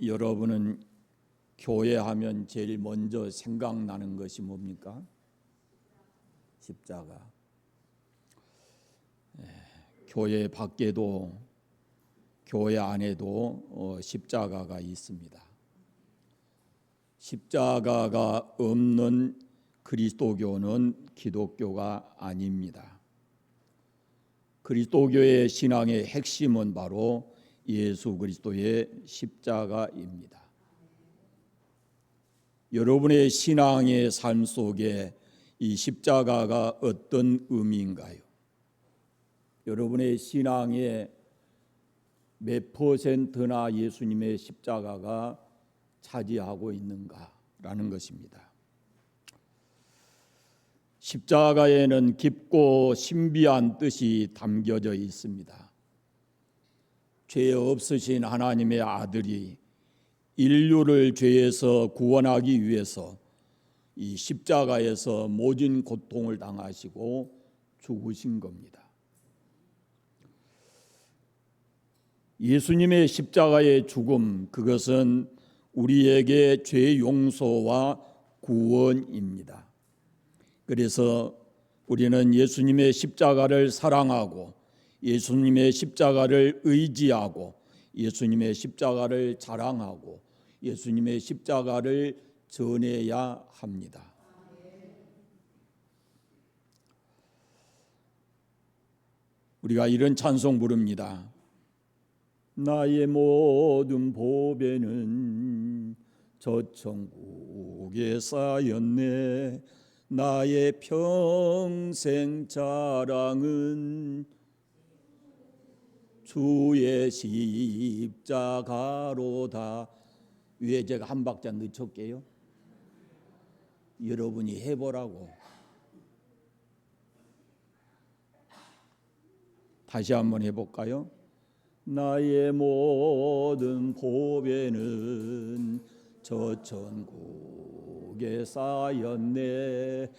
여러분은 교회 하면 제일 먼저 생각나는 것이 뭡니까? 십자가. 교회 밖에도 교회 안에도 십자가가 있습니다. 십자가가 없는 그리스도교는 기독교가 아닙니다. 그리스도교의 신앙의 핵심은 바로 예수 그리스도의 십자가입니다. 여러분의 신앙의 삶 속에 이 십자가가 어떤 의미인가요? 여러분의 신앙의 몇 퍼센트나 예수님의 십자가가 차지하고 있는가라는 것입니다. 십자가에는 깊고 신비한 뜻이 담겨져 있습니다. 죄 없으신 하나님의 아들이 인류를 죄에서 구원하기 위해서 이 십자가에서 모진 고통을 당하시고 죽으신 겁니다. 예수님의 십자가의 죽음, 그것은 우리에게 죄 용서와 구원입니다. 그래서 우리는 예수님의 십자가를 사랑하고 예수님의 십자가를 의지하고 예수님의 십자가를 자랑하고 예수님의 십자가를 전해야 합니다. 우리가 이런 찬송 부릅니다. 나의 모든 보배는 저 천국에 쌓였네. 나의 평생 자랑은 주의 십자가로다. 위에 제가 한 박자 늦췄게요. 여러분이 해보라고. 다시 한번 해볼까요? 나의 모든 보배는 저 천국에 쌓였네.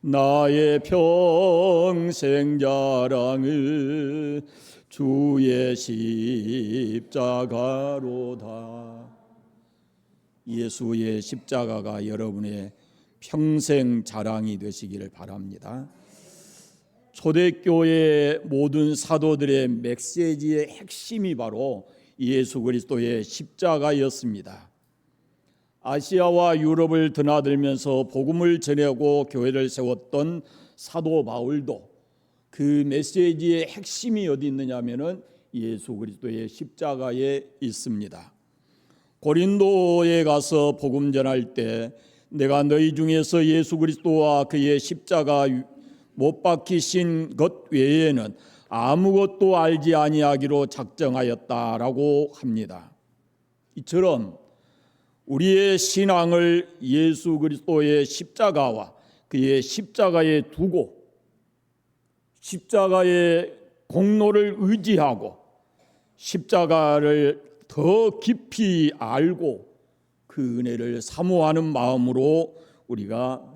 나의 평생 자랑을 주의 십자가로다. 예수의 십자가가 여러분의 평생 자랑이 되시기를 바랍니다. 초대교회 모든 사도들의 메시지의 핵심이 바로 예수 그리스도의 십자가였습니다. 아시아와 유럽을 드나들면서 복음을 전하고 교회를 세웠던 사도 바울도 그 메시지의 핵심이 어디 있느냐면은 예수 그리스도의 십자가에 있습니다. 고린도에 가서 복음 전할 때 내가 너희 중에서 예수 그리스도와 그의 십자가 못 박히신 것 외에는 아무것도 알지 아니하기로 작정하였다라고 합니다. 이처럼 우리의 신앙을 예수 그리스도의 십자가와 그의 십자가에 두고 십자가의 공로를 의지하고 십자가를 더 깊이 알고 그 은혜를 사모하는 마음으로 우리가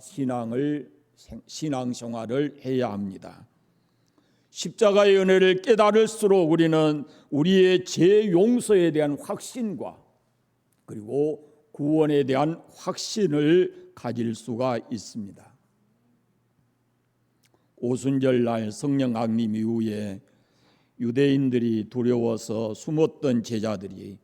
신앙생활을 해야 합니다. 십자가의 은혜를 깨달을수록 우리는 우리의 죄 용서에 대한 확신과 그리고 구원에 대한 확신을 가질 수가 있습니다. 오순절날 성령 강림 이후에 유대인들이 두려워서 숨었던 제자들이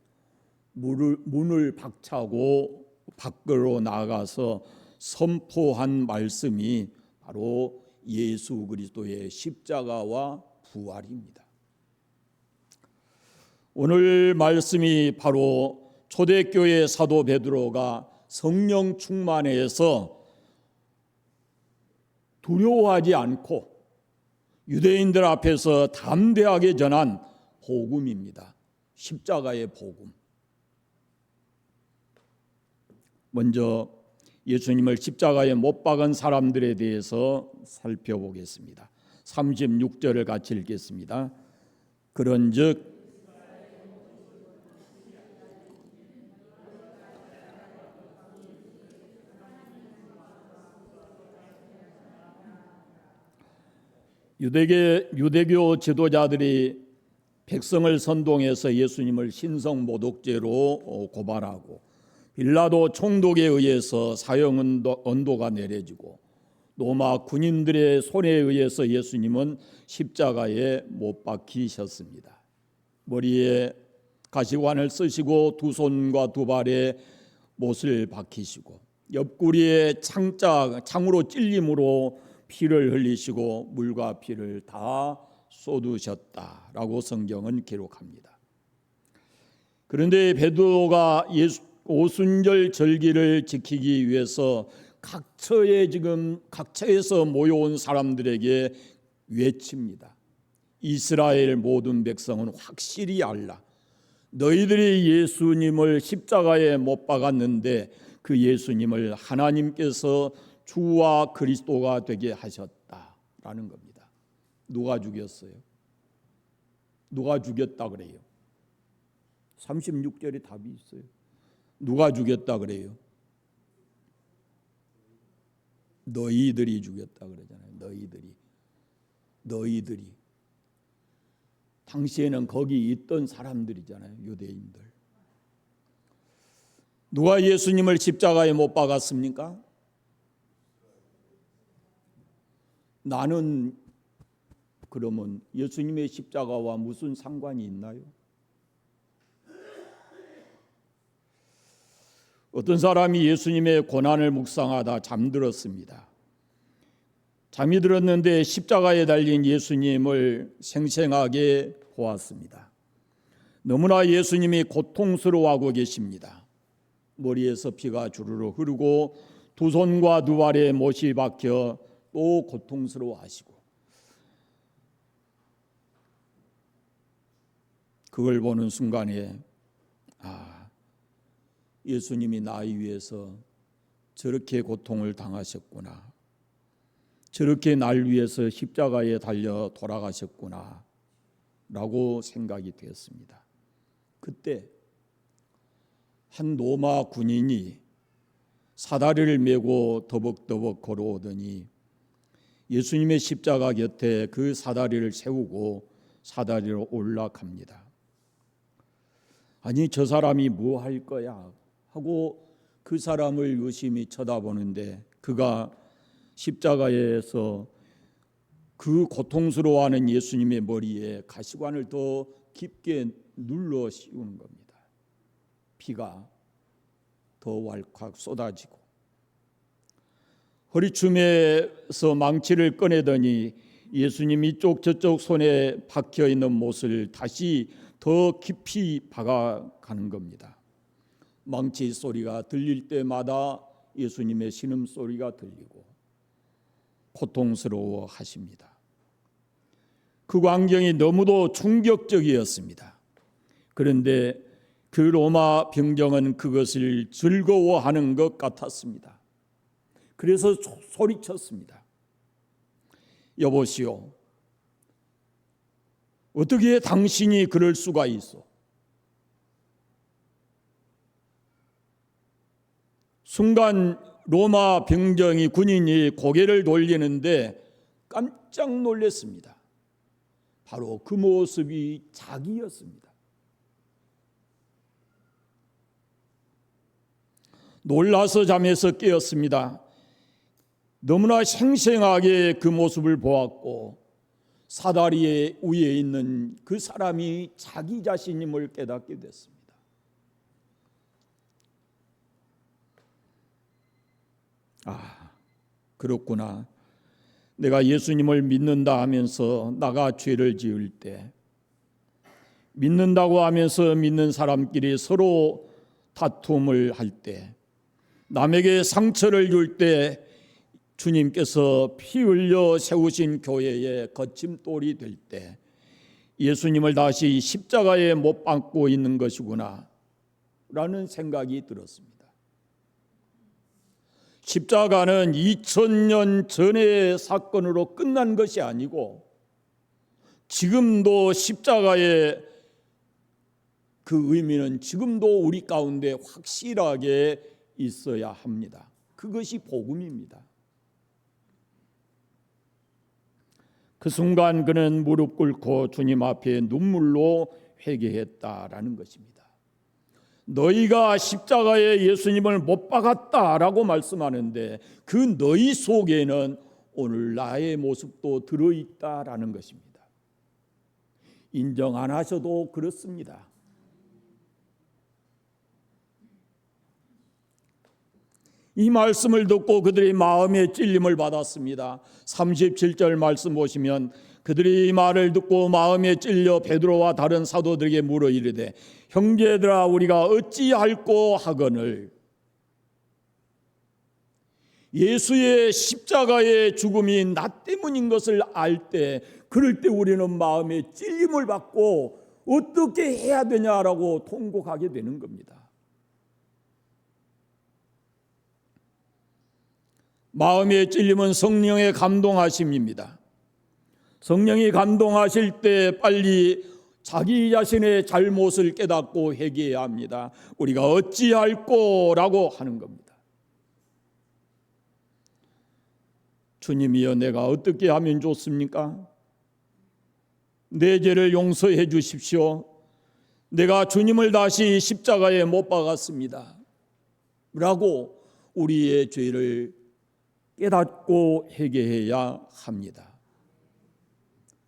문을 박차고 밖으로 나가서 선포한 말씀이 바로 예수 그리스도의 십자가와 부활입니다. 오늘 말씀이 바로 초대교회 사도 베드로가 성령 충만해서 두려워하지 않고 유대인들 앞에서 담대하게 전한 복음입니다. 십자가의 복음. 먼저 예수님을 십자가에 못 박은 사람들에 대해서 살펴보겠습니다. 36절을 같이 읽겠습니다. 그런즉 유대교 지도자들이 백성을 선동해서 예수님을 신성 모독죄로 고발하고, 빌라도 총독에 의해서 사형 언도가 내려지고, 로마 군인들의 손에 의해서 예수님은 십자가에 못 박히셨습니다. 머리에 가시관을 쓰시고 두 손과 두 발에 못을 박히시고, 옆구리에 창으로 찔림으로 피를 흘리시고 물과 피를 다 쏟으셨다라고 성경은 기록합니다. 그런데 베드로가 오순절 절기를 지키기 위해서 각처에서 모여온 사람들에게 외칩니다. 이스라엘 모든 백성은 확실히 알라. 너희들이 예수님을 십자가에 못 박았는데 그 예수님을 하나님께서 주와 그리스도가 되게 하셨다라는 겁니다. 누가 죽였어요? 누가 죽였다 그래요? 36절에 답이 있어요. 누가 죽였다 그래요? 너희들이 죽였다 그러잖아요. 너희들이. 당시에는 거기 있던 사람들이잖아요. 유대인들. 누가 예수님을 십자가에 못 박았습니까? 나는 그러면 예수님의 십자가와 무슨 상관이 있나요? 어떤 사람이 예수님의 고난을 묵상하다 잠들었습니다. 잠이 들었는데 십자가에 달린 예수님을 생생하게 보았습니다. 너무나 예수님이 고통스러워하고 계십니다. 머리에서 피가 주르르 흐르고 두 손과 두 발에 못이 박혀 또 고통스러워하시고, 그걸 보는 순간에 예수님이 나를 위해서 저렇게 고통을 당하셨구나, 저렇게 날 위해서 십자가에 달려 돌아가셨구나 라고 생각이 되었습니다. 그때 한 로마 군인이 사다리를 메고 더벅더벅 걸어오더니 예수님의 십자가 곁에 그 사다리를 세우고 사다리로 올라갑니다. 아니, 저 사람이 뭐 할 거야 하고 그 사람을 유심히 쳐다보는데, 그가 십자가에서 그 고통스러워하는 예수님의 머리에 가시관을 더 깊게 눌러 씌우는 겁니다. 피가 더 왈칵 쏟아지고, 허리춤에서 망치를 꺼내더니 예수님 이쪽 저쪽 손에 박혀 있는 못을 다시 더 깊이 박아가는 겁니다. 망치 소리가 들릴 때마다 예수님의 신음소리가 들리고 고통스러워 하십니다. 그 광경이 너무도 충격적이었습니다. 그런데 그 로마 병정은 그것을 즐거워하는 것 같았습니다. 그래서 소리쳤습니다. 여보시오, 어떻게 당신이 그럴 수가 있어? 순간 로마 병정이, 군인이 고개를 돌리는데 깜짝 놀랐습니다. 바로 그 모습이 자기였습니다. 놀라서 잠에서 깨었습니다. 너무나 생생하게 그 모습을 보았고, 사다리 위에 있는 그 사람이 자기 자신임을 깨닫게 됐습니다. 그렇구나. 내가 예수님을 믿는다 하면서 나가 죄를 지을 때, 믿는다고 하면서 믿는 사람끼리 서로 다툼을 할 때, 남에게 상처를 줄 때 주님께서 피 흘려 세우신 교회의 거침돌이 될 때 예수님을 다시 십자가에 못 박고 있는 것이구나 라는 생각이 들었습니다. 십자가는 2000년 전의 사건으로 끝난 것이 아니고 지금도 십자가의 그 의미는 지금도 우리 가운데 확실하게 있어야 합니다. 그것이 복음입니다. 그 순간 그는 무릎 꿇고 주님 앞에 눈물로 회개했다라는 것입니다. 너희가 십자가에 예수님을 못 박았다라고 말씀하는데 그 너희 속에는 오늘 나의 모습도 들어있다라는 것입니다. 인정 안 하셔도 그렇습니다. 이 말씀을 듣고 그들이 마음의 찔림을 받았습니다. 37절 말씀 보시면 그들이 이 말을 듣고 마음에 찔려 베드로와 다른 사도들에게 물어 이르되 형제들아 우리가 어찌할꼬 하거늘. 예수의 십자가의 죽음이 나 때문인 것을 알 때 그럴 때 우리는 마음에 찔림을 받고 어떻게 해야 되냐라고 통곡하게 되는 겁니다. 마음의 찔림은 성령의 감동하심입니다. 성령이 감동하실 때 빨리 자기 자신의 잘못을 깨닫고 회개해야 합니다. 우리가 어찌할꼬라고 하는 겁니다. 주님이여 내가 어떻게 하면 좋습니까? 내 죄를 용서해 주십시오. 내가 주님을 다시 십자가에 못 박았습니다. 라고 우리의 죄를 깨닫고 회개해야 합니다.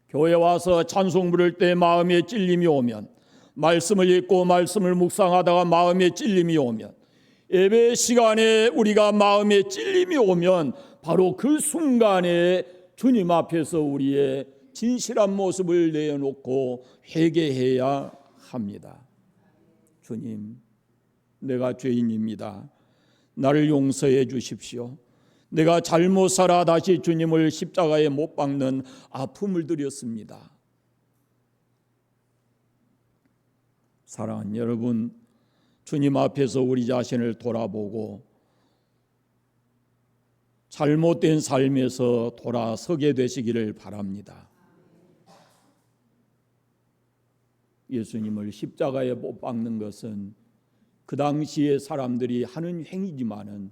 교회 와서 찬송 부를 때 마음에 찔림이 오면, 말씀을 읽고 말씀을 묵상하다가 마음에 찔림이 오면, 예배 시간에 우리가 마음에 찔림이 오면 바로 그 순간에 주님 앞에서 우리의 진실한 모습을 내어놓고 회개해야 합니다. 주님, 내가 죄인입니다. 나를 용서해 주십시오. 내가 잘못 살아 다시 주님을 십자가에 못 박는 아픔을 드렸습니다. 사랑하는 여러분, 주님 앞에서 우리 자신을 돌아보고 잘못된 삶에서 돌아서게 되시기를 바랍니다. 예수님을 십자가에 못 박는 것은 그 당시에 사람들이 하는 행위지만은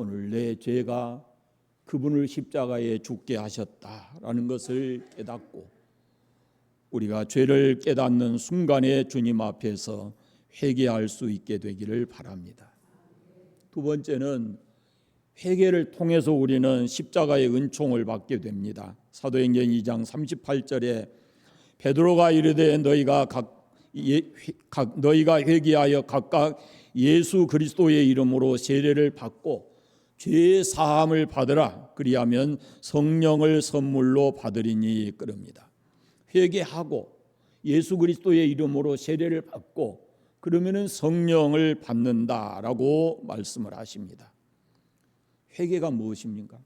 오늘 내 죄가 그분을 십자가에 죽게 하셨다라는 것을 깨닫고 우리가 죄를 깨닫는 순간에 주님 앞에서 회개할 수 있게 되기를 바랍니다. 두 번째는 회개를 통해서 우리는 십자가의 은총을 받게 됩니다. 사도행전 2장 38절에 베드로가 이르되 너희가 회개하여 각각 예수 그리스도의 이름으로 세례를 받고 죄의 사함을 받으라. 그리하면 성령을 선물로 받으리니 그럽니다. 회개하고 예수 그리스도의 이름으로 세례를 받고 그러면은 성령을 받는다라고 말씀을 하십니다. 회개가 무엇입니까?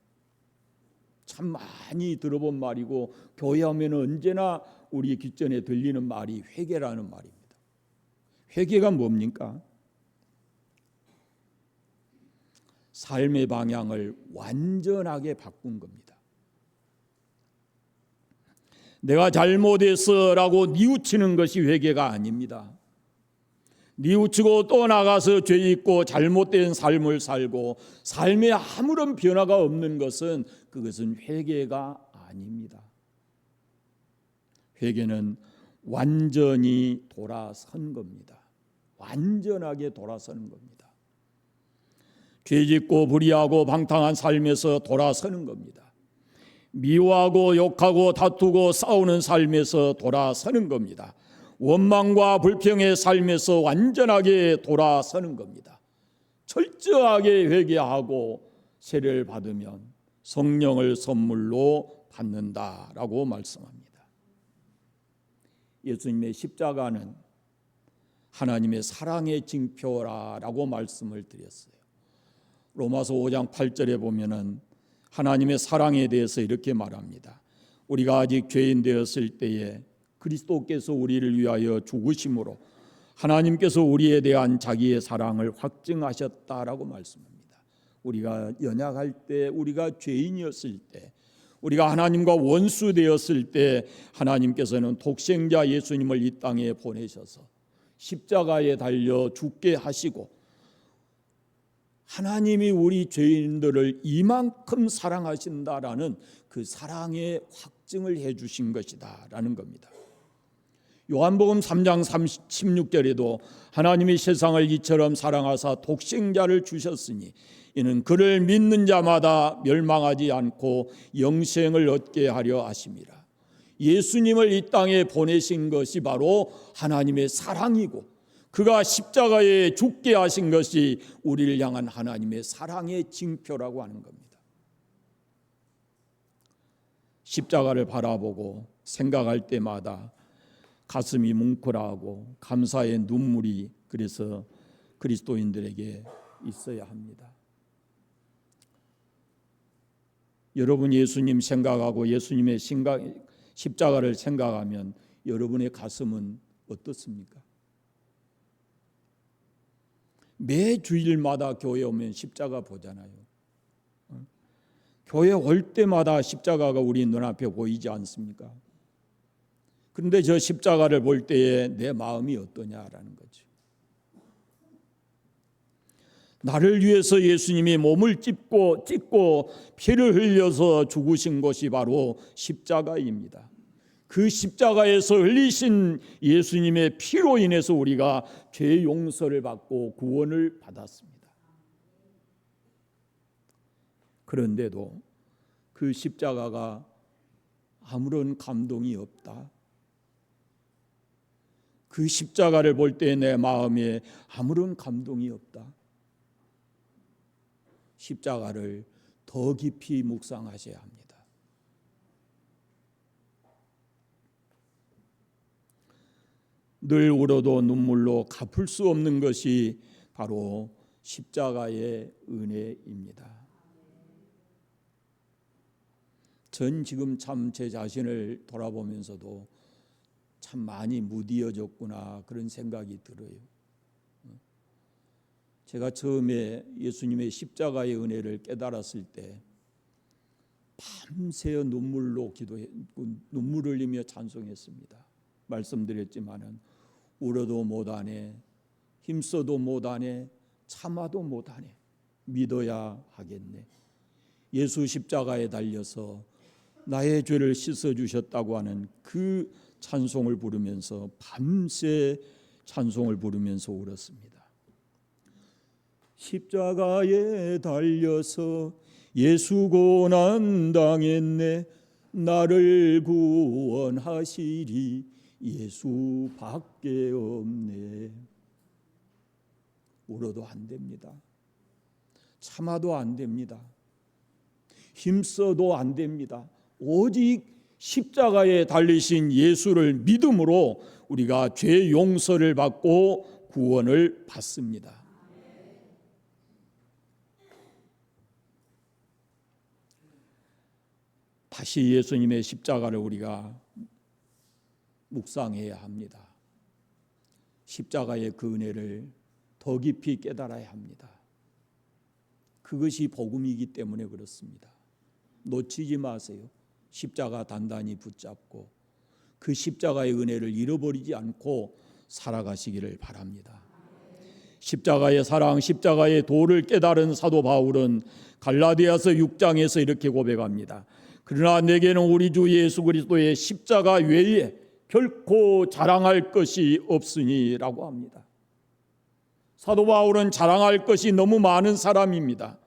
참 많이 들어본 말이고 교회하면 언제나 우리 귓전에 들리는 말이 회개라는 말입니다. 회개가 뭡니까? 삶의 방향을 완전하게 바꾼 겁니다. 내가 잘못했어라고 뉘우치는 것이 회개가 아닙니다. 뉘우치고 또 나가서 죄 짓고 잘못된 삶을 살고 삶에 아무런 변화가 없는 것은 그것은 회개가 아닙니다. 회개는 완전히 돌아선 겁니다. 완전하게 돌아서는 겁니다. 죄짓고 불의하고 방탕한 삶에서 돌아서는 겁니다. 미워하고 욕하고 다투고 싸우는 삶에서 돌아서는 겁니다. 원망과 불평의 삶에서 완전하게 돌아서는 겁니다. 철저하게 회개하고 세례를 받으면 성령을 선물로 받는다라고 말씀합니다. 예수님의 십자가는 하나님의 사랑의 징표라고 말씀을 드렸어요. 로마서 5장 8절에 보면은 하나님의 사랑에 대해서 이렇게 말합니다. 우리가 아직 죄인 되었을 때에 그리스도께서 우리를 위하여 죽으심으로 하나님께서 우리에 대한 자기의 사랑을 확증하셨다라고 말씀합니다. 우리가 연약할 때, 우리가 죄인이었을 때, 우리가 하나님과 원수 되었을 때 하나님께서는 독생자 예수님을 이 땅에 보내셔서 십자가에 달려 죽게 하시고 하나님이 우리 죄인들을 이만큼 사랑하신다라는 그 사랑의 입증을 해 주신 것이다 라는 겁니다. 요한복음 3장 16절에도 하나님이 세상을 이처럼 사랑하사 독생자를 주셨으니 이는 그를 믿는 자마다 멸망하지 않고 영생을 얻게 하려 하심이라. 예수님을 이 땅에 보내신 것이 바로 하나님의 사랑이고 그가 십자가에 죽게 하신 것이 우리를 향한 하나님의 사랑의 징표라고 하는 겁니다. 십자가를 바라보고 생각할 때마다 가슴이 뭉클하고 감사의 눈물이 그래서 그리스도인들에게 있어야 합니다. 여러분 예수님 생각하고 예수님의 십자가를 생각하면 여러분의 가슴은 어떻습니까? 매 주일마다 교회 오면 십자가 보잖아요. 교회 올 때마다 십자가가 우리 눈앞에 보이지 않습니까? 그런데 저 십자가를 볼 때에 내 마음이 어떠냐라는 거죠. 나를 위해서 예수님이 몸을 찢고 피를 흘려서 죽으신 것이 바로 십자가입니다. 그 십자가에서 흘리신 예수님의 피로 인해서 우리가 죄 용서를 받고 구원을 받았습니다. 그런데도 그 십자가가 아무런 감동이 없다. 그 십자가를 볼 때 내 마음에 아무런 감동이 없다. 십자가를 더 깊이 묵상하셔야 합니다. 늘 울어도 눈물로 갚을 수 없는 것이 바로 십자가의 은혜입니다. 전 지금 참 제 자신을 돌아보면서도 참 많이 무디어졌구나 그런 생각이 들어요. 제가 처음에 예수님의 십자가의 은혜를 깨달았을 때 밤새 눈물로 눈물을 흘리며 찬송했습니다. 말씀드렸지만은 울어도 못하네, 힘써도 못하네, 참아도 못하네, 믿어야 하겠네. 예수 십자가에 달려서 나의 죄를 씻어주셨다고 하는 그 찬송을 부르면서 밤새 찬송을 부르면서 울었습니다. 십자가에 달려서 예수 고난 당했네, 나를 구원하시리 예수밖에 없네. 울어도 안 됩니다. 참아도 안 됩니다. 힘써도 안 됩니다. 오직 십자가에 달리신 예수를 믿음으로 우리가 죄 용서를 받고 구원을 받습니다. 다시 예수님의 십자가를 우리가 묵상해야 합니다. 십자가의 그 은혜를 더 깊이 깨달아야 합니다. 그것이 복음이기 때문에 그렇습니다. 놓치지 마세요. 십자가 단단히 붙잡고 그 십자가의 은혜를 잃어버리지 않고 살아가시기를 바랍니다. 십자가의 사랑, 십자가의 도를 깨달은 사도 바울은 갈라디아서 6장에서 이렇게 고백합니다. 그러나 내게는 우리 주 예수 그리스도의 십자가 외에 결코 자랑할 것이 없으니라고 합니다. 사도 바울은 자랑할 것이 너무 많은 사람입니다.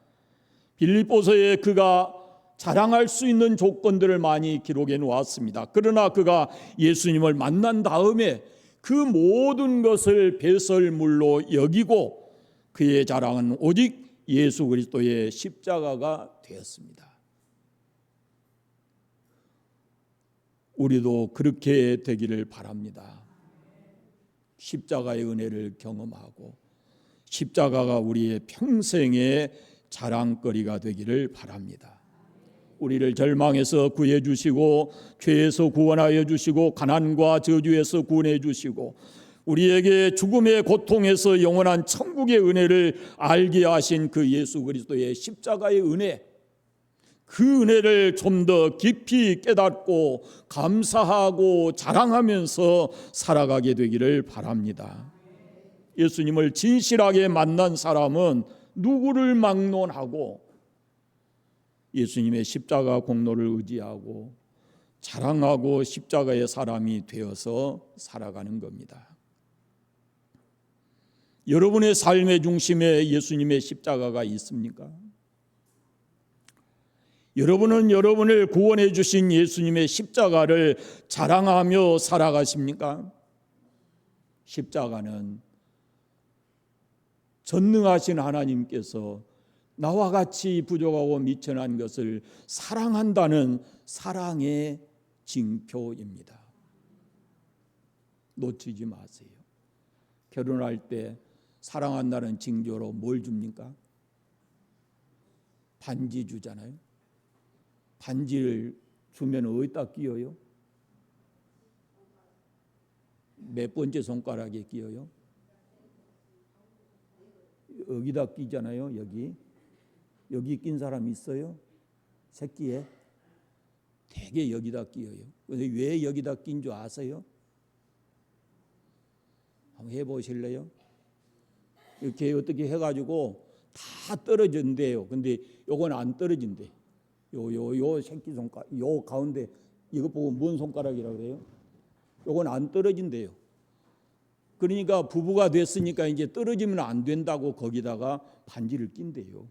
빌립보서에 그가 자랑할 수 있는 조건들을 많이 기록해 놓았습니다. 그러나 그가 예수님을 만난 다음에 그 모든 것을 배설물로 여기고 그의 자랑은 오직 예수 그리스도의 십자가가 되었습니다. 우리도 그렇게 되기를 바랍니다. 십자가의 은혜를 경험하고 십자가가 우리의 평생의 자랑거리가 되기를 바랍니다. 우리를 절망에서 구해 주시고 죄에서 구원하여 주시고 가난과 저주에서 구원해 주시고 우리에게 죽음의 고통에서 영원한 천국의 은혜를 알게 하신 그 예수 그리스도의 십자가의 은혜, 그 은혜를 좀 더 깊이 깨닫고 감사하고 자랑하면서 살아가게 되기를 바랍니다. 예수님을 진실하게 만난 사람은 누구를 막론하고 예수님의 십자가 공로를 의지하고 자랑하고 십자가의 사람이 되어서 살아가는 겁니다. 여러분의 삶의 중심에 예수님의 십자가가 있습니까? 여러분은 여러분을 구원해 주신 예수님의 십자가를 자랑하며 살아가십니까? 십자가는 전능하신 하나님께서 나와 같이 부족하고 미천한 것을 사랑한다는 사랑의 징표입니다. 놓치지 마세요. 결혼할 때 사랑한다는 징조로 뭘 줍니까? 반지 주잖아요. 반지를 주면 어디다 끼워요? 몇 번째 손가락에 끼워요? 여기다 끼잖아요. 여기 낀 사람 있어요? 새끼에? 되게 여기다 끼워요. 근데 왜 여기다 낀 줄 아세요? 한번 해보실래요? 이렇게 어떻게 해가지고 다 떨어진대요. 근데 요건 안 떨어진대. 요 새끼 손가락, 요 가운데 이거 보고 뭔 손가락이라고 그래요? 요건 안 떨어진대요. 그러니까 부부가 됐으니까 이제 떨어지면 안 된다고 거기다가 반지를 낀대요.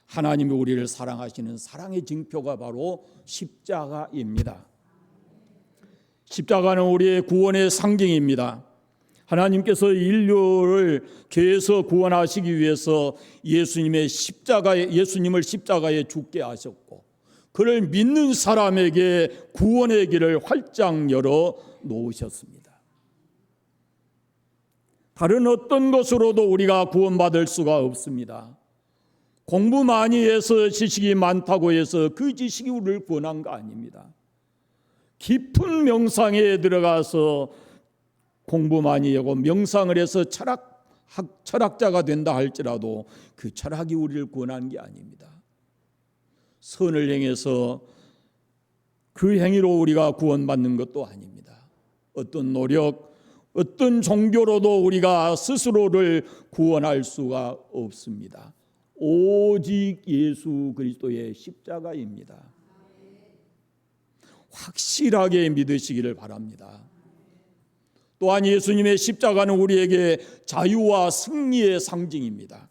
하나님이 우리를 사랑하시는 사랑의 징표가 바로 십자가입니다. 십자가는 우리의 구원의 상징입니다. 하나님께서 인류를 죄에서 구원하시기 위해서 예수님을 십자가에 죽게 하셨고, 그를 믿는 사람에게 구원의 길을 활짝 열어 놓으셨습니다. 다른 어떤 것으로도 우리가 구원받을 수가 없습니다. 공부 많이 해서 지식이 많다고 해서 그 지식이 우리를 구원한 거 아닙니다. 깊은 명상에 들어가서 공부 많이 하고 명상을 해서 철학자가 된다 할지라도 그 철학이 우리를 구원한 게 아닙니다. 선을 행해서 그 행위로 우리가 구원받는 것도 아닙니다. 어떤 노력, 어떤 종교로도 우리가 스스로를 구원할 수가 없습니다. 오직 예수 그리스도의 십자가입니다. 확실하게 믿으시기를 바랍니다. 또한 예수님의 십자가는 우리에게 자유와 승리의 상징입니다.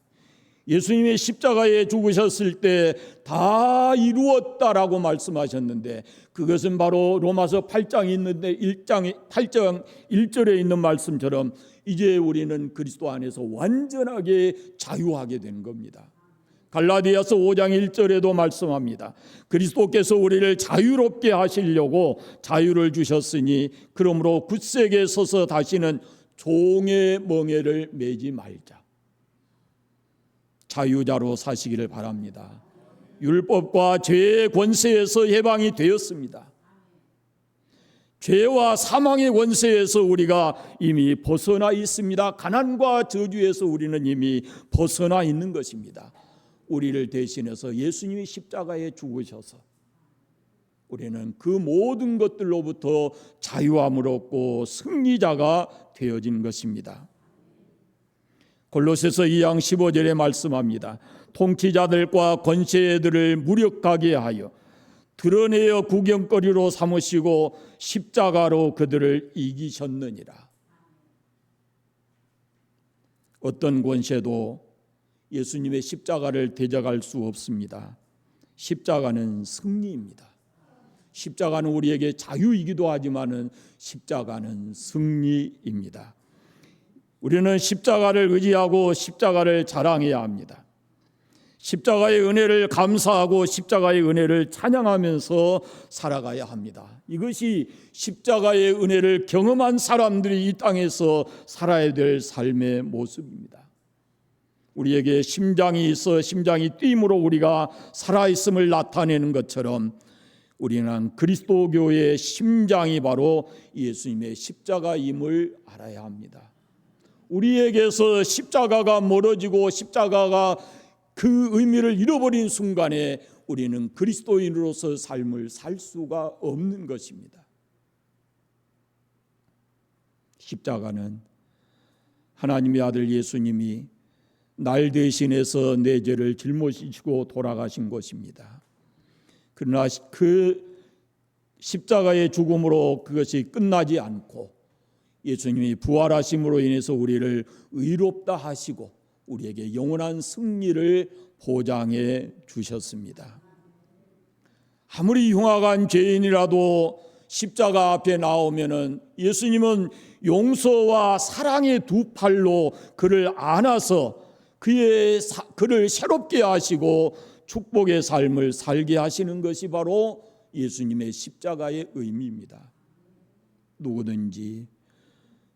예수님의 십자가에 죽으셨을 때 다 이루었다라고 말씀하셨는데, 그것은 바로 로마서 8장 있는데 8장 1절에 있는 말씀처럼 이제 우리는 그리스도 안에서 완전하게 자유하게 된 겁니다. 갈라디아서 5장 1절에도 말씀합니다. 그리스도께서 우리를 자유롭게 하시려고 자유를 주셨으니 그러므로 굳세게 서서 다시는 종의 멍에를 매지 말자. 자유자로 사시기를 바랍니다. 율법과 죄의 권세에서 해방이 되었습니다. 죄와 사망의 권세에서 우리가 이미 벗어나 있습니다. 가난과 저주에서 우리는 이미 벗어나 있는 것입니다. 우리를 대신해서 예수님이 십자가에 죽으셔서 우리는 그 모든 것들로부터 자유함을 얻고 승리자가 되어진 것입니다. 골로새서 2장 15절에 말씀합니다. 통치자들과 권세들을 무력하게 하여 드러내어 구경거리로 삼으시고 십자가로 그들을 이기셨느니라. 어떤 권세도 예수님의 십자가를 대적할 수 없습니다. 십자가는 승리입니다. 십자가는 우리에게 자유이기도 하지만은 십자가는 승리입니다. 우리는 십자가를 의지하고 십자가를 자랑해야 합니다. 십자가의 은혜를 감사하고 십자가의 은혜를 찬양하면서 살아가야 합니다. 이것이 십자가의 은혜를 경험한 사람들이 이 땅에서 살아야 될 삶의 모습입니다. 우리에게 심장이 있어 심장이 뛰므로 우리가 살아있음을 나타내는 것처럼 우리는 그리스도교의 심장이 바로 예수님의 십자가임을 알아야 합니다. 우리에게서 십자가가 멀어지고 십자가가 그 의미를 잃어버린 순간에 우리는 그리스도인으로서 삶을 살 수가 없는 것입니다. 십자가는 하나님의 아들 예수님이 날 대신해서 내 죄를 짊어지시고 돌아가신 것입니다. 그러나 그 십자가의 죽음으로 그것이 끝나지 않고 예수님이 부활하심으로 인해서 우리를 의롭다 하시고 우리에게 영원한 승리를 보장해 주셨습니다. 아무리 흉악한 죄인이라도 십자가 앞에 나오면은 예수님은 용서와 사랑의 두 팔로 그를 안아서 그를 새롭게 하시고 축복의 삶을 살게 하시는 것이 바로 예수님의 십자가의 의미입니다. 누구든지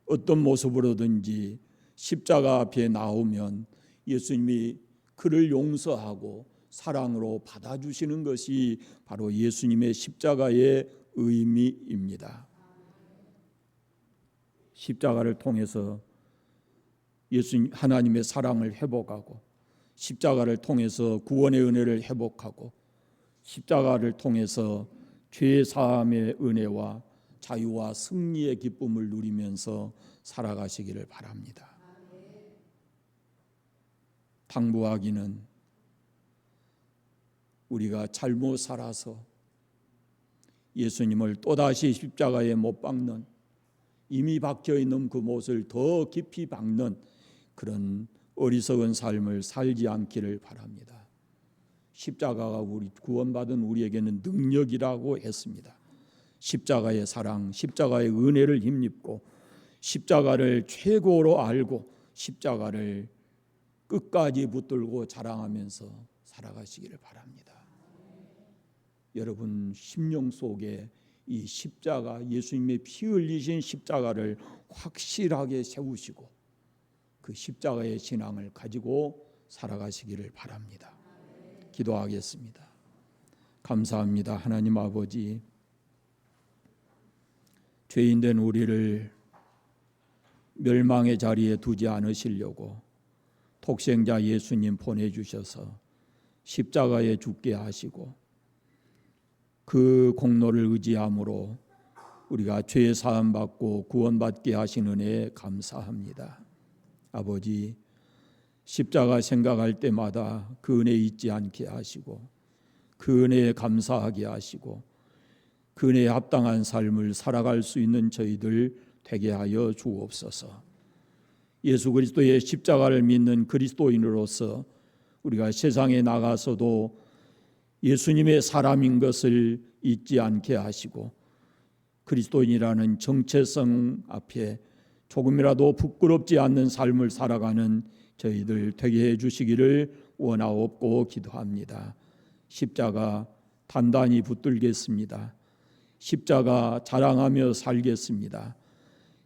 어떤 모습으로든지 십자가 앞에 나오면 예수님이 그를 용서하고 사랑으로 받아주시는 것이 바로 예수님의 십자가의 의미입니다. 십자가를 통해서 예수님 하나님의 사랑을 회복하고 십자가를 통해서 구원의 은혜를 회복하고 십자가를 통해서 죄 사함의 은혜와 자유와 승리의 기쁨을 누리면서 살아가시기를 바랍니다. 당부하기는 우리가 잘못 살아서 예수님을 또다시 십자가에 못 박는, 이미 박혀있는 그 못을 더 깊이 박는 그런 어리석은 삶을 살지 않기를 바랍니다. 십자가가 우리 구원받은 우리에게는 능력이라고 했습니다. 십자가의 사랑, 십자가의 은혜를 힘입고 십자가를 최고로 알고 십자가를 끝까지 붙들고 자랑하면서 살아가시기를 바랍니다. 여러분 심령 속에 이 십자가, 예수님의 피 흘리신 십자가를 확실하게 세우시고 그 십자가의 신앙을 가지고 살아가시기를 바랍니다. 기도하겠습니다. 감사합니다. 하나님 아버지, 죄인된 우리를 멸망의 자리에 두지 않으시려고 독생자 예수님 보내주셔서 십자가에 죽게 하시고 그 공로를 의지함으로 우리가 죄 사함 받고 구원받게 하신 은혜에 감사합니다. 아버지, 십자가 생각할 때마다 그 은혜 잊지 않게 하시고 그 은혜에 감사하게 하시고 그 은혜에 합당한 삶을 살아갈 수 있는 저희들 되게 하여 주옵소서. 예수 그리스도의 십자가를 믿는 그리스도인으로서 우리가 세상에 나가서도 예수님의 사람인 것을 잊지 않게 하시고 그리스도인이라는 정체성 앞에 조금이라도 부끄럽지 않는 삶을 살아가는 저희들 되게 해주시기를 원하옵고 기도합니다. 십자가 단단히 붙들겠습니다. 십자가 자랑하며 살겠습니다.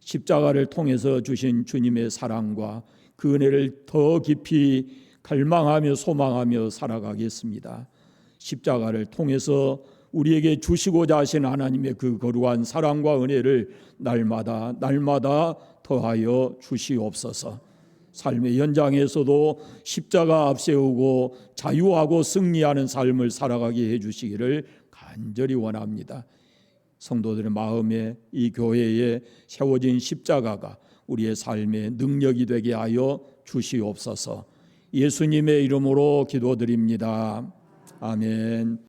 십자가를 통해서 주신 주님의 사랑과 그 은혜를 더 깊이 갈망하며 소망하며 살아가겠습니다. 십자가를 통해서 우리에게 주시고자 하신 하나님의 그 거룩한 사랑과 은혜를 날마다 더하여 주시옵소서. 삶의 현장에서도 십자가 앞세우고 자유하고 승리하는 삶을 살아가게 해주시기를 간절히 원합니다. 성도들의 마음에 이 교회에 세워진 십자가가 우리의 삶의 능력이 되게 하여 주시옵소서. 예수님의 이름으로 기도드립니다. 아멘.